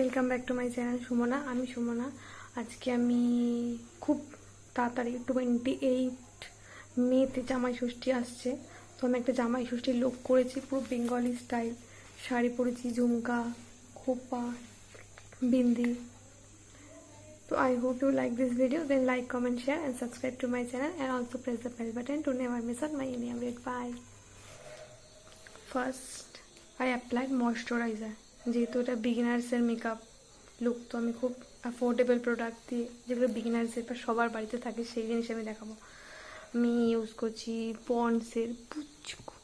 Welcome back to my channel Sumana. आमी सुमना। आज के आमी खूब ताड़ाताड़ी 28 मेते जामाई षष्ठी आसছে। तो आमी একটা জামাই ষষ্ঠীর লুক করেছি পুরো বেঙ্গলি স্টাইল। শাড়ি পরেছি, ঝুমকা, খোপা, bindi. So I hope you like this video. Then like, comment, share and subscribe to my channel and also press the bell button to never miss out my any update. Bye. First I applied moisturizer. যেহেতু এটা বিগিনার্সের makeup look, তো আমি খুব affordable product দিয়ে, যেগুলো বিগিনার্সের বা সবার বাড়িতে থাকে, সেই জিনিস আমি দেখাবো। আমি ইউজ করছি পন্ডসের পুচকু,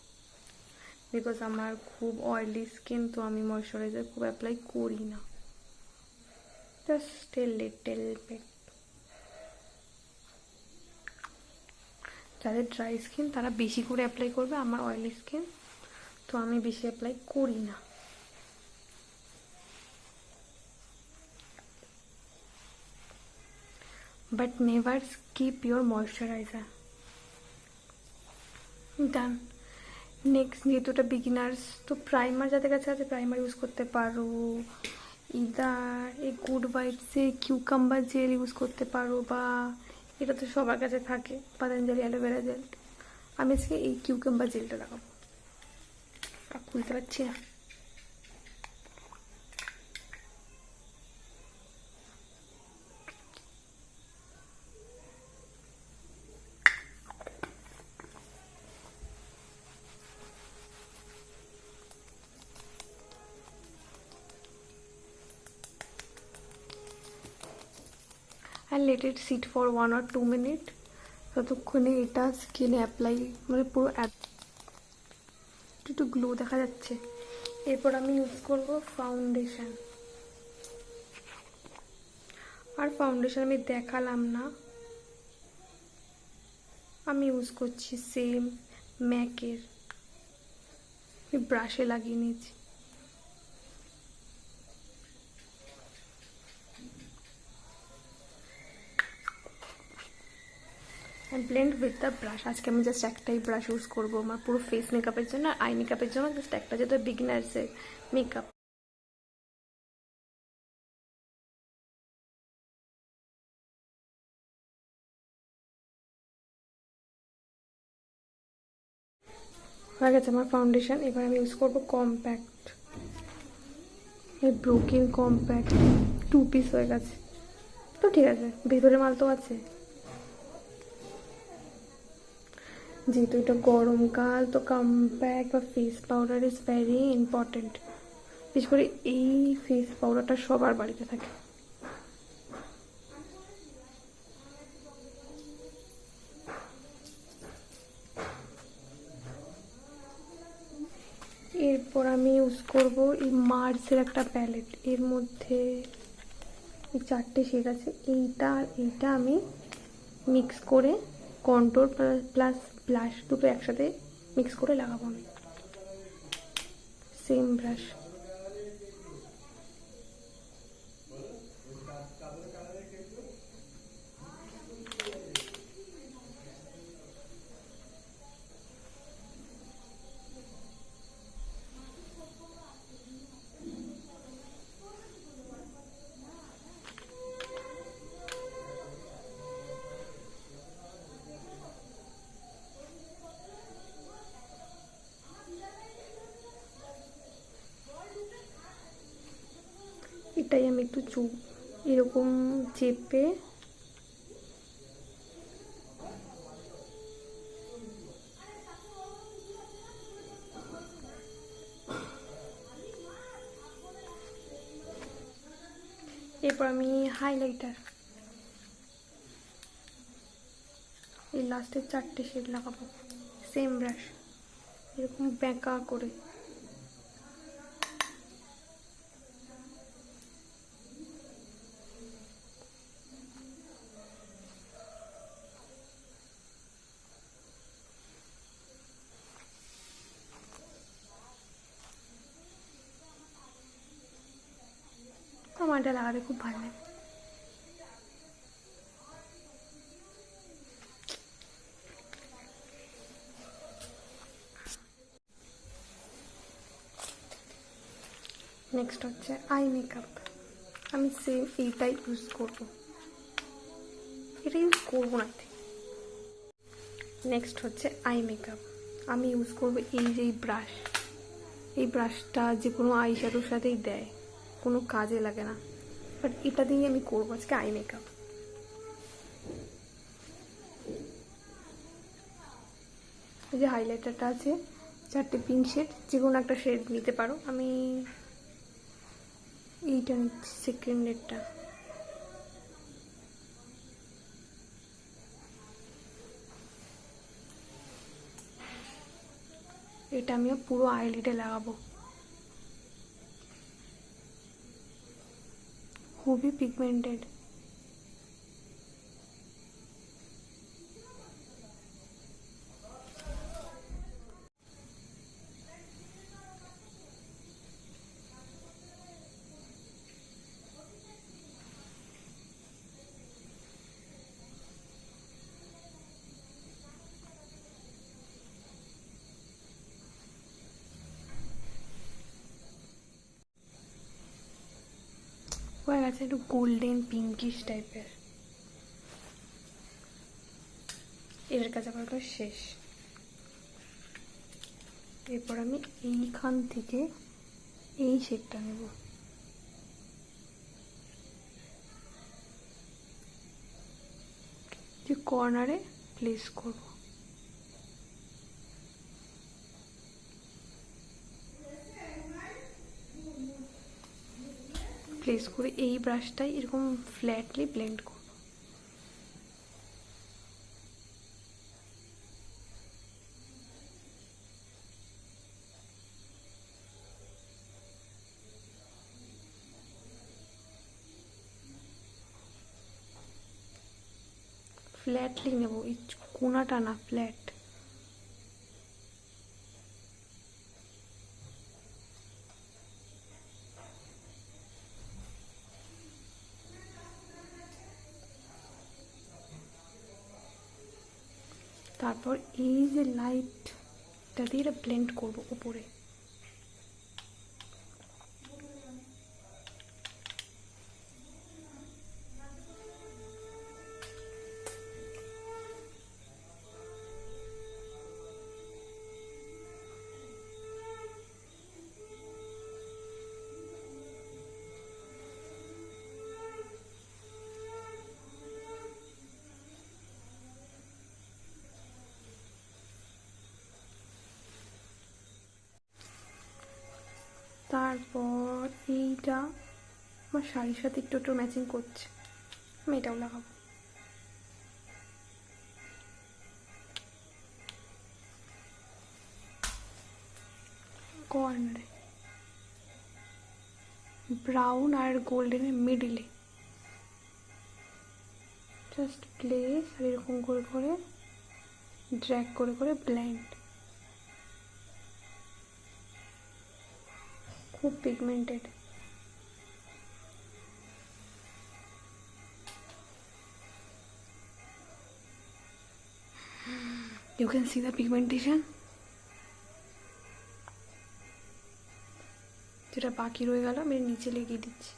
বিকজ আমার খুব অয়েলি স্কিন, তো আমি ময়শ্চারাইজার খুব অ্যাপ্লাই করি না, জাস্ট এ লিটল বিট। যাদের ড্রাই স্কিন তারা বেশি করে অ্যাপ্লাই করবে, আমার অয়েলি স্কিন, তো আমি বেশি অ্যাপ্লাই করি না। But never skip your moisturizer. Done. Next, যেহেতু এটা বিগিনার্স, তো প্রাইমার যাদের কাছে আছে প্রাইমার ইউজ করতে পারো। ইদার এই গুড ভাইবসের কিউকাম্বার জেল ইউজ করতে পারো, বা এটা তো সবার কাছে থাকে পতঞ্জলি অ্যালোভেরা জেল। আমি আজকে এই কিউকাম্বার জেলটা লাগাবো। খুলতে পারছি না। and let it sit for 1 or 2 minutes ততক্ষণে এটা স্কিনে অ্যাপ্লাই মানে পুরো একটু গ্লো দেখা যাচ্ছে। এরপর আমি ইউজ করব ফাউন্ডেশন। আর ফাউন্ডেশন আমি দেখালাম না, আমি ইউজ করছি সেম ম্যাকের, আমি ব্রাশে লাগিয়ে নিয়েছি। Blend with the brush. আজকে আমি জাস্ট একটাই ব্রাশ ইউজ করবো আমার পুরো ফেস মেকআপের জন্য, আর আই মেকআপের জন্য জাস্ট একটা, যেহেতু বিগিনার্সের মেকআপ। হয়ে গেছে আমার ফাউন্ডেশন। এবার আমি ইউজ করবো কম্প্যাক্ট, এই ব্রোকেন কম্প্যাক্ট 2 পিস হয়ে গেছে, তো ঠিক আছে, ভেতরে মাল তো আছে। যেহেতু এটা গরমকাল, তো কম্প্যাক্ট বা face powder is very important. বিশেষ করে এই ফেস পাউডারটা সবার বাড়িতে থাকে। এরপর আমি ইউজ করব এই মার্সের একটা প্যালেট। এর মধ্যে 4টে শেড আছে, এইটা আর এইটা আমি মিক্স করে কন্ট্রোর প্লাস ব্লাশ দুটো একসাথে মিক্স করে লাগাবো আমি সেম ব্রাশ। এটাই আমি একটু চুপ এরকম চেপে এরপর আমি হাইলাইটার এই লাস্টের 4টে শেড লাগাবো সেম ব্রাশ, এরকম বেঁকা করে। আমার এটা লাগাতে খুব ভালো লাগে। नेक्स्ट होच्छे आई मेकअप। আমি সেম এইটাই ইউজ করব, এটা ইউজ করবো না। নেক্সট হচ্ছে আই মেকআপ। আমি ইউজ করবো এই যে ব্রাশ। এই ব্রাশটা যে কোনো আই শ্যাডোর সাথেই দেয়, কোনো কাজে লাগে না, বাট এটা দিয়ে আমি করবো আজকে আই মেকআপ। এই যে হাইলাইটারটা আছে, 4টে পিঙ্ক শেড, যে কোনো একটা শেড নিতে পারো। আমি এইটা নিচ্ছি, সেকেন্ডেরটা। এটা আমিও পুরো আইলিডে লাগাবো, খুবই পিগমেন্টেড। হয়ে গেছে, একটু গোল্ডেন পিঙ্কিশ টাইপের। এর কাছে আবার শেষ। এরপর আমি এইখান থেকে এই শেডটা নেব, যে কর্নারে প্লেস করব। প্লেস করে এই ব্রাশটাই এরকম ফ্ল্যাটলি ব্লেন্ড করব। ফ্ল্যাটলি নেব, এই কোনাটা না, ফ্ল্যাট। তারপর এই যে লাইটটা দিয়ে এটা ব্লেন্ড করবো উপরে। তারপর এইটা আমার শাড়ির সাথে একটু একটু ম্যাচিং করছে, আমি এটাও লাগাবো। কর্নারে ব্রাউন আর গোল্ডেনের মিডিলে জাস্ট প্লেস, আর এরকম করে করে ড্র্যাগ করে করে ব্লেন্ড। খুব pigmented. You can see the pigmentation. যেটা বাকি রয়ে গেল আমি নিচে লেগে দিচ্ছি।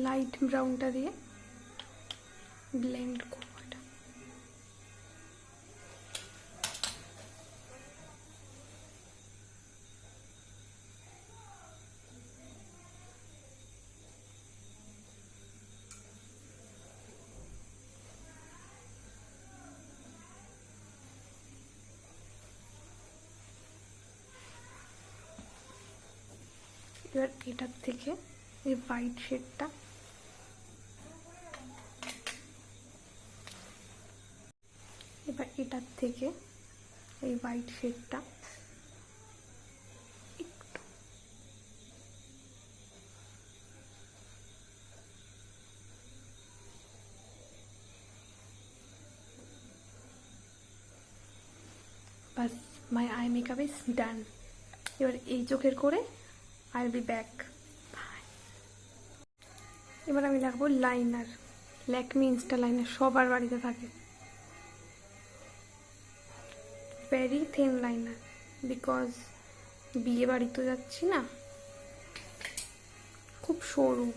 লাইট ব্রাউনটা দিয়ে ব্লেন্ড করব এটা। এবার এটার থেকে এই হোয়াইট শেডটা এই হোয়াইট শেডটা একটু বাস, মাই আই মেকআপ ইজ ডান। এবার এই চোখের করে আই উইল বি ব্যাক। এবার আমি লাগাবো লাইনার, ল্যাকমি ইনস্টা লাইনার, সবার বাড়িতে থাকে। ভেরি থিন লাইনার, বিকজ বিয়ে বাড়ি তো যাচ্ছি না, খুব সরু।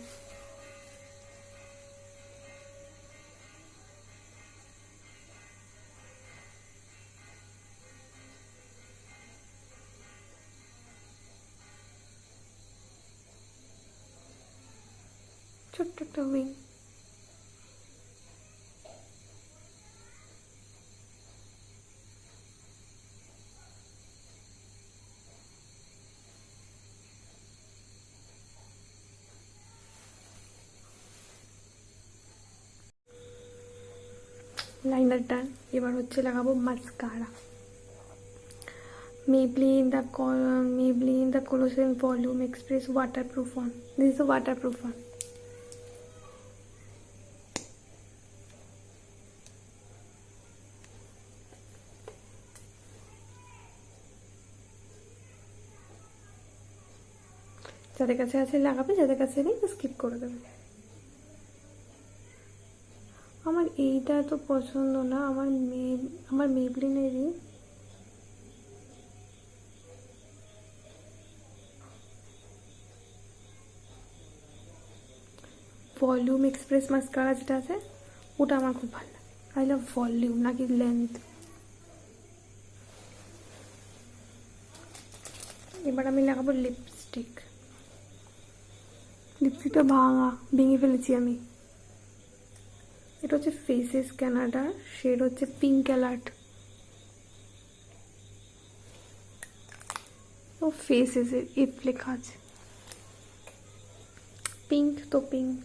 ছোট্ট একটা উইং। লাইনার ডান। এবার হচ্ছে লাগাবো mascara. Maybelline the Colossal Volume Express Waterproof one. This is a waterproof one. যাদের কাছে আছে লাগাবে, যাদের কাছে নেই তো স্কিপ করে দেবে। আমার এইটা তো পছন্দ না, আমার মেবলিনেরই ভলিউম এক্সপ্রেস মাস্কারা যেটা আছে ওটা আমার খুব ভালো লাগে। আই লাভ ভলিউম, নাকি লেন্থ। এবার আমি লাগাবো লিপস্টিক। লিপস্টিকটা ভেঙে ফেলেছি আমি। এটা হচ্ছে ফেসেস ক্যানাডার, শেড হচ্ছে পিঙ্ক অ্যালার্ট। ও ফেসেস এর এফ লেখা আছে, পিঙ্ক তো পিঙ্ক।